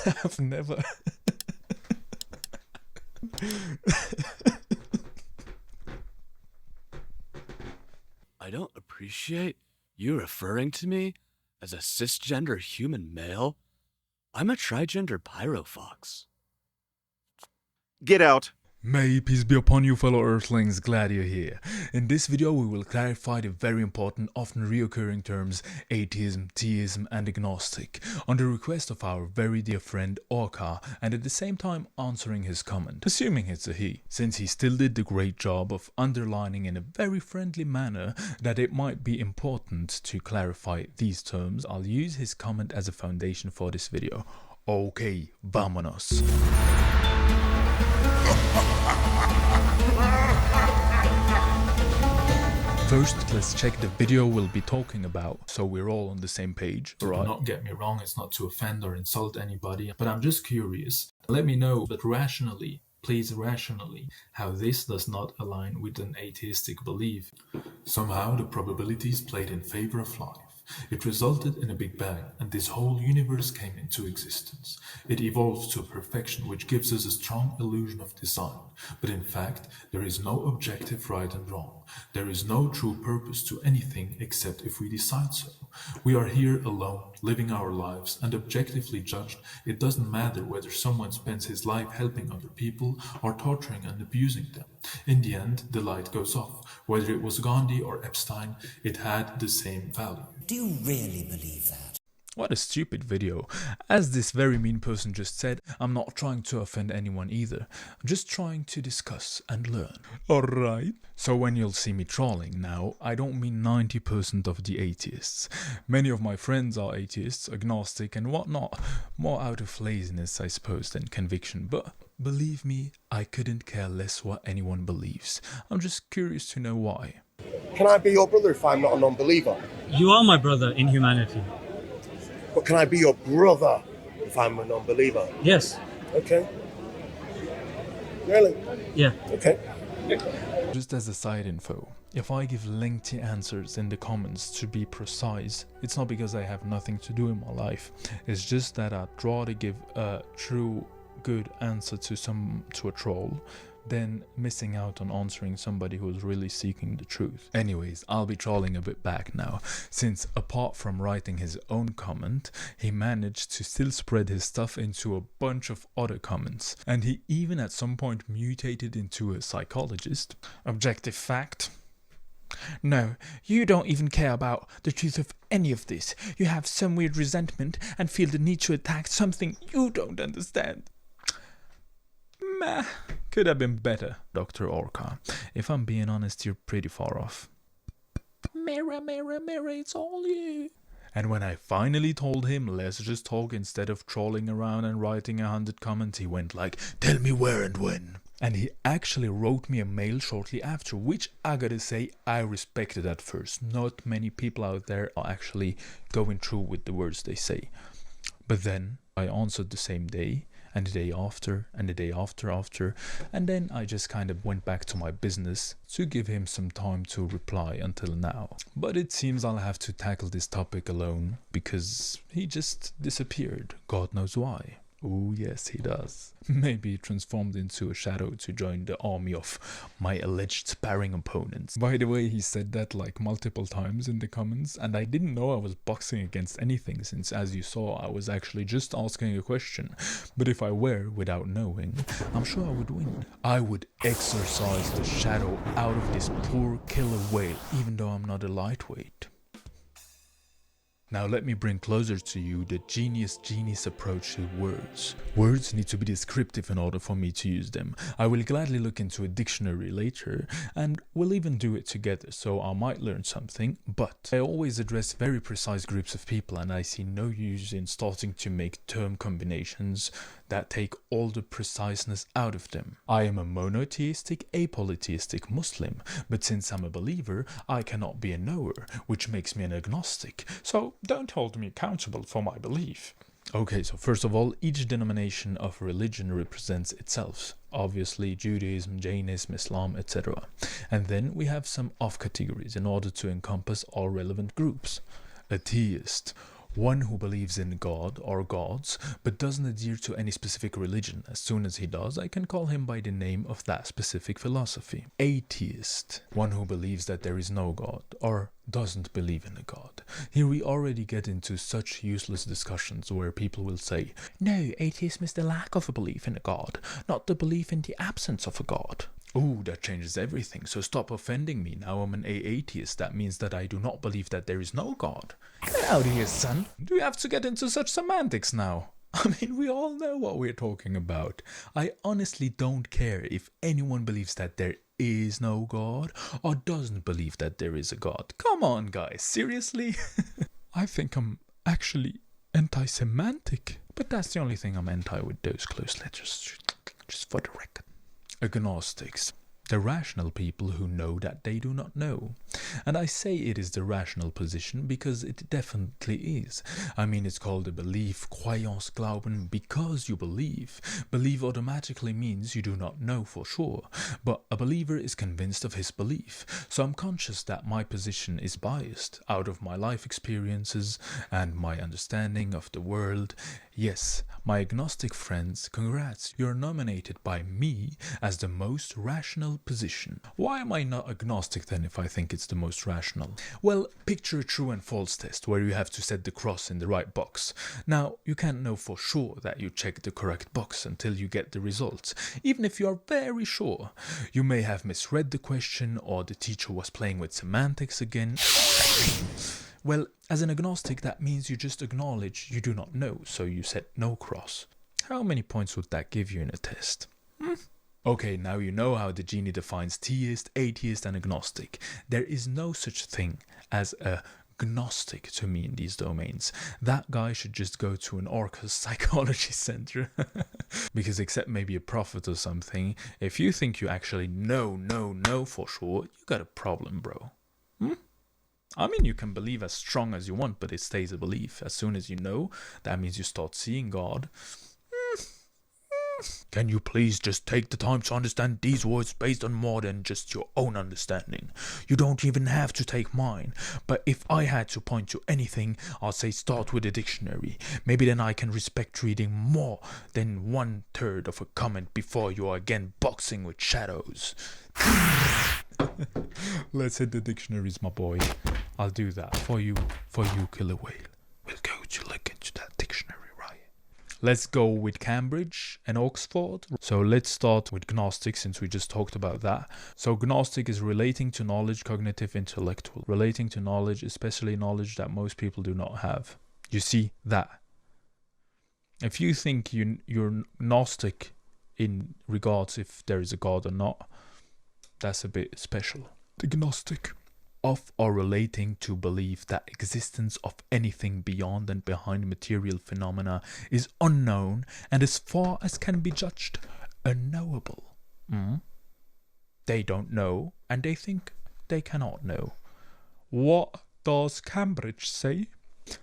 I've never... I don't appreciate you referring to me as a cisgender human male. I'm a trigender pyrofox. Get out. May peace be upon you, fellow Earthlings, glad you're here. In this video we will clarify the very important, often reoccurring terms atheism, theism and agnostic, on the request of our very dear friend Orkha, and at the same time answering his comment, assuming it's a he, since he still did the great job of underlining in a very friendly manner that it might be important to clarify these terms. I'll use his comment as a foundation for this video. Okay, vámonos. First, let's check the video we'll be talking about, so we're all on the same page, right? Do not get me wrong, it's not to offend or insult anybody, but I'm just curious. Let me know, but rationally, please rationally, how this does not align with an atheistic belief. Somehow the probabilities played in favor of life. It resulted in a Big Bang, and this whole universe came into existence. It evolves to a perfection which gives us a strong illusion of design, but in fact, there is no objective right and wrong. There is no true purpose to anything except if we decide so. We are here alone, living our lives, and objectively judged, it doesn't matter whether someone spends his life helping other people or torturing and abusing them. In the end, the light goes off. Whether it was Gandhi or Epstein, it had the same value. Do you really believe that? What a stupid video. As this very mean person just said, I'm not trying to offend anyone either. I'm just trying to discuss and learn. Alright? So when you'll see me trolling now, I don't mean 90% of the atheists. Many of my friends are atheists, agnostic and whatnot. More out of laziness, I suppose, than conviction. But believe me, I couldn't care less what anyone believes. I'm just curious to know why. Can I be your brother if I'm not a non-believer? You are my brother in humanity. But can I be your brother if I'm a non-believer? Yes. Okay. Really? Yeah. Okay. Just as a side info, if I give lengthy answers in the comments to be precise, it's not because I have nothing to do in my life. It's just that I'd rather give a true good answer to a troll than missing out on answering somebody who's really seeking the truth. Anyways, I'll be trolling a bit back now, since apart from writing his own comment, he managed to still spread his stuff into a bunch of other comments, and he even at some point mutated into a psychologist. Objective fact. No, you don't even care about the truth of any of this. You have some weird resentment and feel the need to attack something you don't understand. Meh. Could have been better, Dr. Orkha. If I'm being honest, you're pretty far off. Mirror, mirror, mirror, it's all you. And when I finally told him, let's just talk instead of trolling around and writing 100 comments, he went like, tell me where and when. And he actually wrote me a mail shortly after, which I gotta say I respected at first. Not many people out there are actually going through with the words they say. But then I answered the same day, and the day after, and the day after, and then I just kind of went back to my business to give him some time to reply until now. But it seems I'll have to tackle this topic alone, because he just disappeared, God knows why. Oh yes, he does. Maybe he transformed into a shadow to join the army of my alleged sparring opponents. By the way, he said that like multiple times in the comments, and I didn't know I was boxing against anything, since as you saw I was actually just asking a question. But if I were without knowing, I'm sure I would win. I would exorcise the shadow out of this poor killer whale, even though I'm not a lightweight. Now let me bring closer to you the genius approach to words. Words need to be descriptive in order for me to use them. I will gladly look into a dictionary later, and we'll even do it together, so I might learn something, but I always address very precise groups of people, and I see no use in starting to make term combinations that take all the preciseness out of them. I am a monotheistic, apolytheistic Muslim, but since I'm a believer, I cannot be a knower, which makes me an agnostic, so don't hold me accountable for my belief. Okay, so first of all, each denomination of religion represents itself. Obviously, Judaism, Jainism, Islam, etc. And then we have some off-categories in order to encompass all relevant groups. Atheist. One who believes in God or gods, but doesn't adhere to any specific religion. As soon as he does, I can call him by the name of that specific philosophy. Atheist. One who believes that there is no God, or doesn't believe in a God. Here we already get into such useless discussions where people will say, no, atheism is the lack of a belief in a God, not the belief in the absence of a God. Oh, that changes everything, so stop offending me. Now I'm an atheist. That means that I do not believe that there is no God. Get out of here, son. Do you have to get into such semantics now? I mean, we all know what we're talking about. I honestly don't care if anyone believes that there is no God or doesn't believe that there is a God. Come on, guys, seriously? I think I'm actually anti-semantic, but that's the only thing I'm anti with those close letters, just for the record. Agnostics. The rational people who know that they do not know. And I say it is the rational position because it definitely is. I mean, it's called a belief, Croyance glauben, because you believe. Believe automatically means you do not know for sure, but a believer is convinced of his belief. So I'm conscious that my position is biased out of my life experiences and my understanding of the world. Yes, my agnostic friends, congrats, you're nominated by me as the most rational position. Why am I not agnostic then if I think it's the most rational? Well, picture a true and false test where you have to set the cross in the right box. Now, you can't know for sure that you checked the correct box until you get the results, even if you are very sure. You may have misread the question or the teacher was playing with semantics again. Well, as an agnostic, that means you just acknowledge you do not know, so you set no cross. How many points would that give you in a test? Okay, now you know how the Djini defines theist, atheist, and agnostic. There is no such thing as a Gnostic to me in these domains. That guy should just go to an Orkha psychology center. Because except maybe a prophet or something, if you think you actually know for sure, you got a problem, bro. I mean, you can believe as strong as you want, but it stays a belief. As soon as you know, that means you start seeing God. Can you please just take the time to understand these words based on more than just your own understanding? You don't even have to take mine. But if I had to point to anything, I'd say start with a dictionary. Maybe then I can respect reading more than 1/3 of a comment before you are again boxing with shadows. Let's hit the dictionaries, my boy. I'll do that for you, killer whale. We'll go to look into that dictionary, right? Let's go with Cambridge and Oxford. So let's start with Gnostic, since we just talked about that. So Gnostic is relating to knowledge, cognitive, intellectual. Relating to knowledge, especially knowledge that most people do not have. You see that? If you think you're Gnostic in regards if there is a God or not, that's a bit special. The Gnostic. Of or relating to belief that existence of anything beyond and behind material phenomena is unknown and as far as can be judged, unknowable. They don't know and they think they cannot know. What does Cambridge say?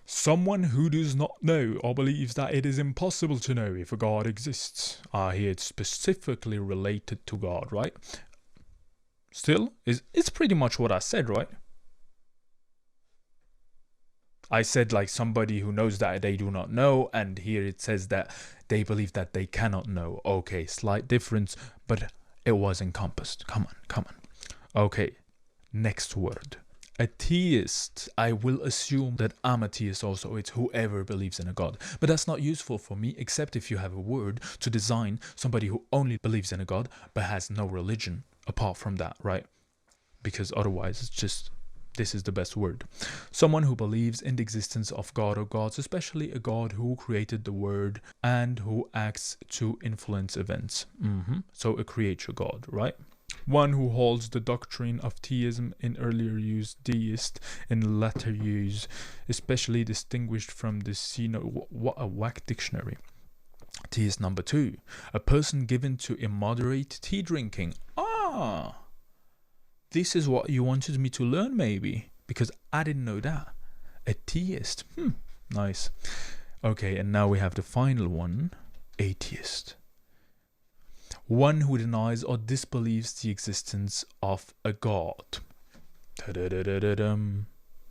Someone who does not know or believes that it is impossible to know if a God exists. Here it's specifically related to God, right? Still, it's pretty much what I said, right? I said like somebody who knows that they do not know, and here it says that they believe that they cannot know. Okay, slight difference, but it was encompassed. Come on. Okay, next word. Atheist. I will assume that I'm a theist also. It's whoever believes in a God. But that's not useful for me, except if you have a word to design somebody who only believes in a God, but has no religion apart from that, right? Because otherwise it's just, this is the best word. Someone who believes in the existence of God or gods, especially a God who created the world and who acts to influence events. So a creator God, right? One who holds the doctrine of theism in earlier use, deist in latter use, especially distinguished from the what a whack dictionary. Theist number 2, a person given to immoderate tea drinking. This is what you wanted me to learn, maybe, because I didn't know that. A theist. Nice. Okay, and now we have the final one, atheist. One who denies or disbelieves the existence of a God.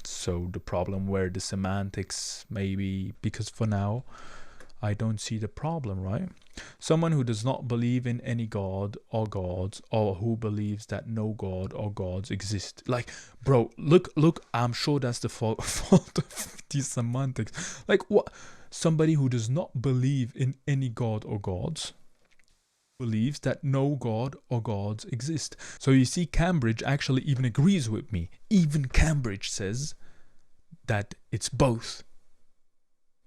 So the problem where the semantics, maybe, because for now I don't see the problem, right? Someone who does not believe in any god or gods, or who believes that no god or gods exist. Like, bro, look, I'm sure that's the fault of these semantics. Like, what? Somebody who does not believe in any god or gods believes that no god or gods exist. So you see, Cambridge actually even agrees with me. Even Cambridge says that it's both.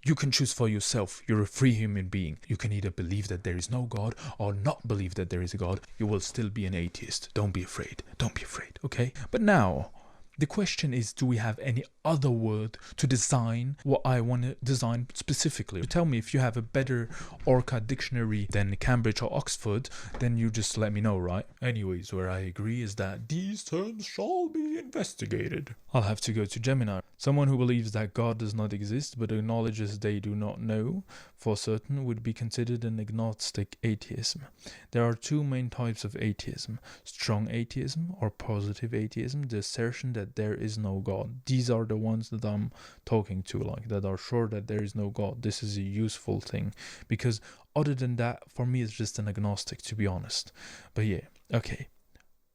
You can choose for yourself. You're a free human being. You can either believe that there is no God or not believe that there is a God. You will still be an atheist. Don't be afraid. Don't be afraid, okay? But now, the question is, do we have any other word to design what I want to design specifically? Tell me if you have a better Orkha dictionary than Cambridge or Oxford, then you just let me know, right? Anyways, where I agree is that these terms shall be investigated. I'll have to go to Gemini. Someone who believes that God does not exist but acknowledges they do not know for certain would be considered an agnostic atheism. There are two main types of atheism: strong atheism or positive atheism, the assertion that there is no God. These are the ones that I'm talking to, like, that are sure that there is no God. This is a useful thing, because other than that, for me, it's just an agnostic, to be honest. But yeah, okay.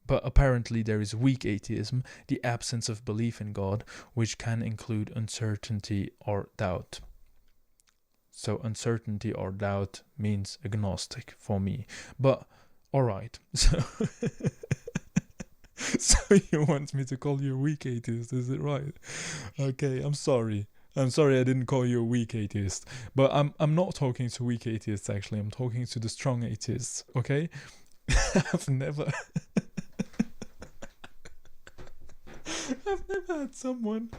But apparently there is weak atheism, the absence of belief in God, which can include uncertainty or doubt. So uncertainty or doubt means agnostic for me. But, alright, so... So you want me to call you a weak atheist, is it right? Okay, I'm sorry. I'm sorry I didn't call you a weak atheist. But I'm not talking to weak atheists, actually. I'm talking to the strong atheists, okay? I've never had someone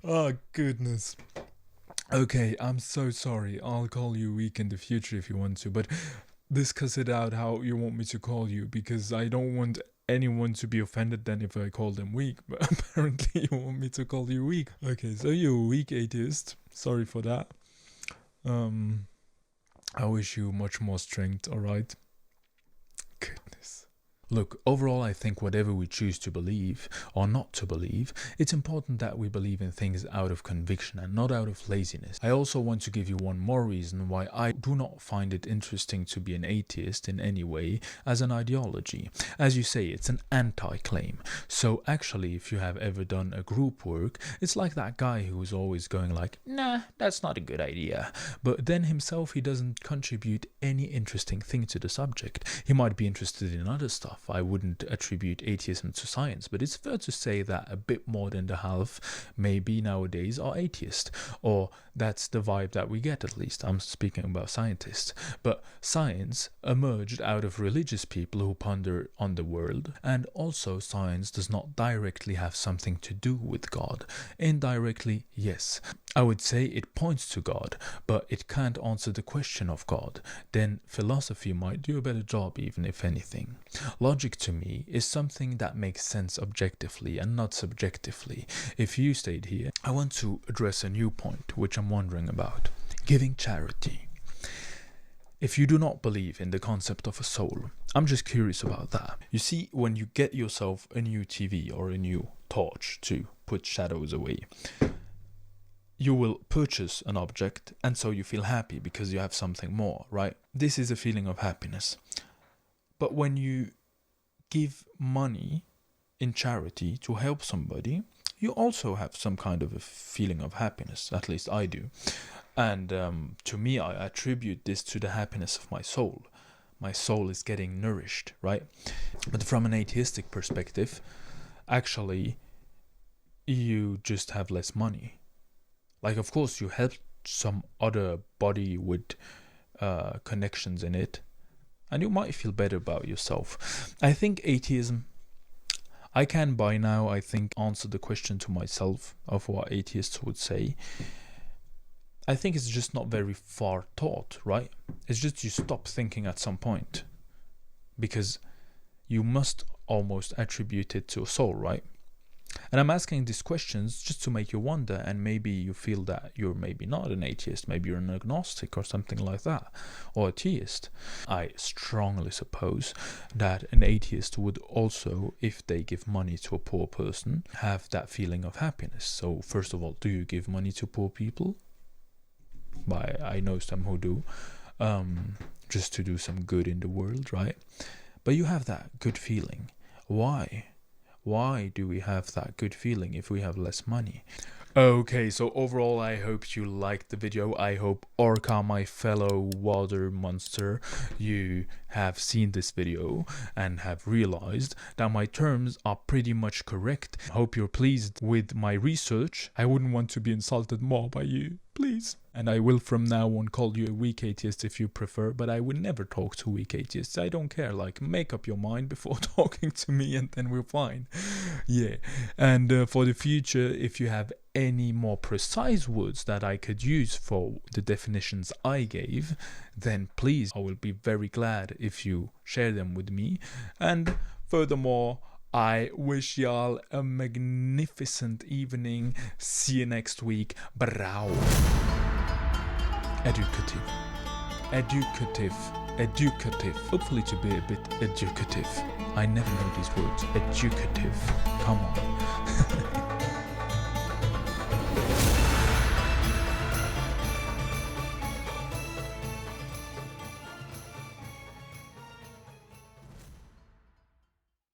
oh goodness. Okay, I'm so sorry. I'll call you weak in the future if you want to, but discuss it out how you want me to call you, because I don't want anyone to be offended then if I call them weak, but apparently you want me to call you weak. Okay, so you're a weak atheist. Sorry for that. I wish you much more strength, alright? Goodness. Look, overall I think whatever we choose to believe or not to believe, it's important that we believe in things out of conviction and not out of laziness. I also want to give you one more reason why I do not find it interesting to be an atheist in any way as an ideology. As you say, it's an anti-claim. So actually, if you have ever done a group work, it's like that guy who's always going like, nah, that's not a good idea. But then himself, he doesn't contribute any interesting thing to the subject. He might be interested in other stuff. I wouldn't attribute atheism to science, but it's fair to say that a bit more than the half maybe nowadays are atheist, or that's the vibe that we get, at least. I'm speaking about scientists. But science emerged out of religious people who ponder on the world, and also science does not directly have something to do with God. Indirectly, yes. I would say it points to God, but it can't answer the question of God. Then philosophy might do a better job, even, if anything. Logic to me is something that makes sense objectively and not subjectively. If you stayed here, I want to address a new point which I'm wondering about: giving charity. If you do not believe in the concept of a soul, I'm just curious about that. You see, when you get yourself a new TV or a new torch to put shadows away, you will purchase an object, and so you feel happy because you have something more, right? This is a feeling of happiness. But when you give money in charity to help somebody, you also have some kind of a feeling of happiness. At least I do. And to me, I attribute this to the happiness of my soul. My soul is getting nourished, right? But from an atheistic perspective, actually, you just have less money. Like, of course, you help some other body with connections in it, and you might feel better about yourself. I think atheism, I can by now, I think, answer the question to myself of what atheists would say. I think it's just not very far thought, right? It's just you stop thinking at some point, because you must almost attribute it to a soul, right? And I'm asking these questions just to make you wonder, and maybe you feel that you're maybe not an atheist, maybe you're an agnostic or something like that, or a theist. I strongly suppose that an atheist would also, if they give money to a poor person, have that feeling of happiness. So first of all, do you give money to poor people? I know some who do, just to do some good in the world, right? But you have that good feeling. Why? Why do we have that good feeling if we have less money? Okay, so overall I hope you liked the video. I hope, Orkha, my fellow water monster, you have seen this video and have realized that my terms are pretty much correct. I hope you're pleased with my research. I wouldn't want to be insulted more by you, please. And I will from now on call you a weak atheist if you prefer, but I would never talk to weak atheists. I don't care, like, make up your mind before talking to me and then we're fine. Yeah, and for the future, if you have any more precise words that I could use for the definitions I gave, then please, I will be very glad if you share them with me. And furthermore, I wish y'all a magnificent evening. See you next week. Brau. Educative. Hopefully to be a bit educative. I never know these words. Educative. Come on.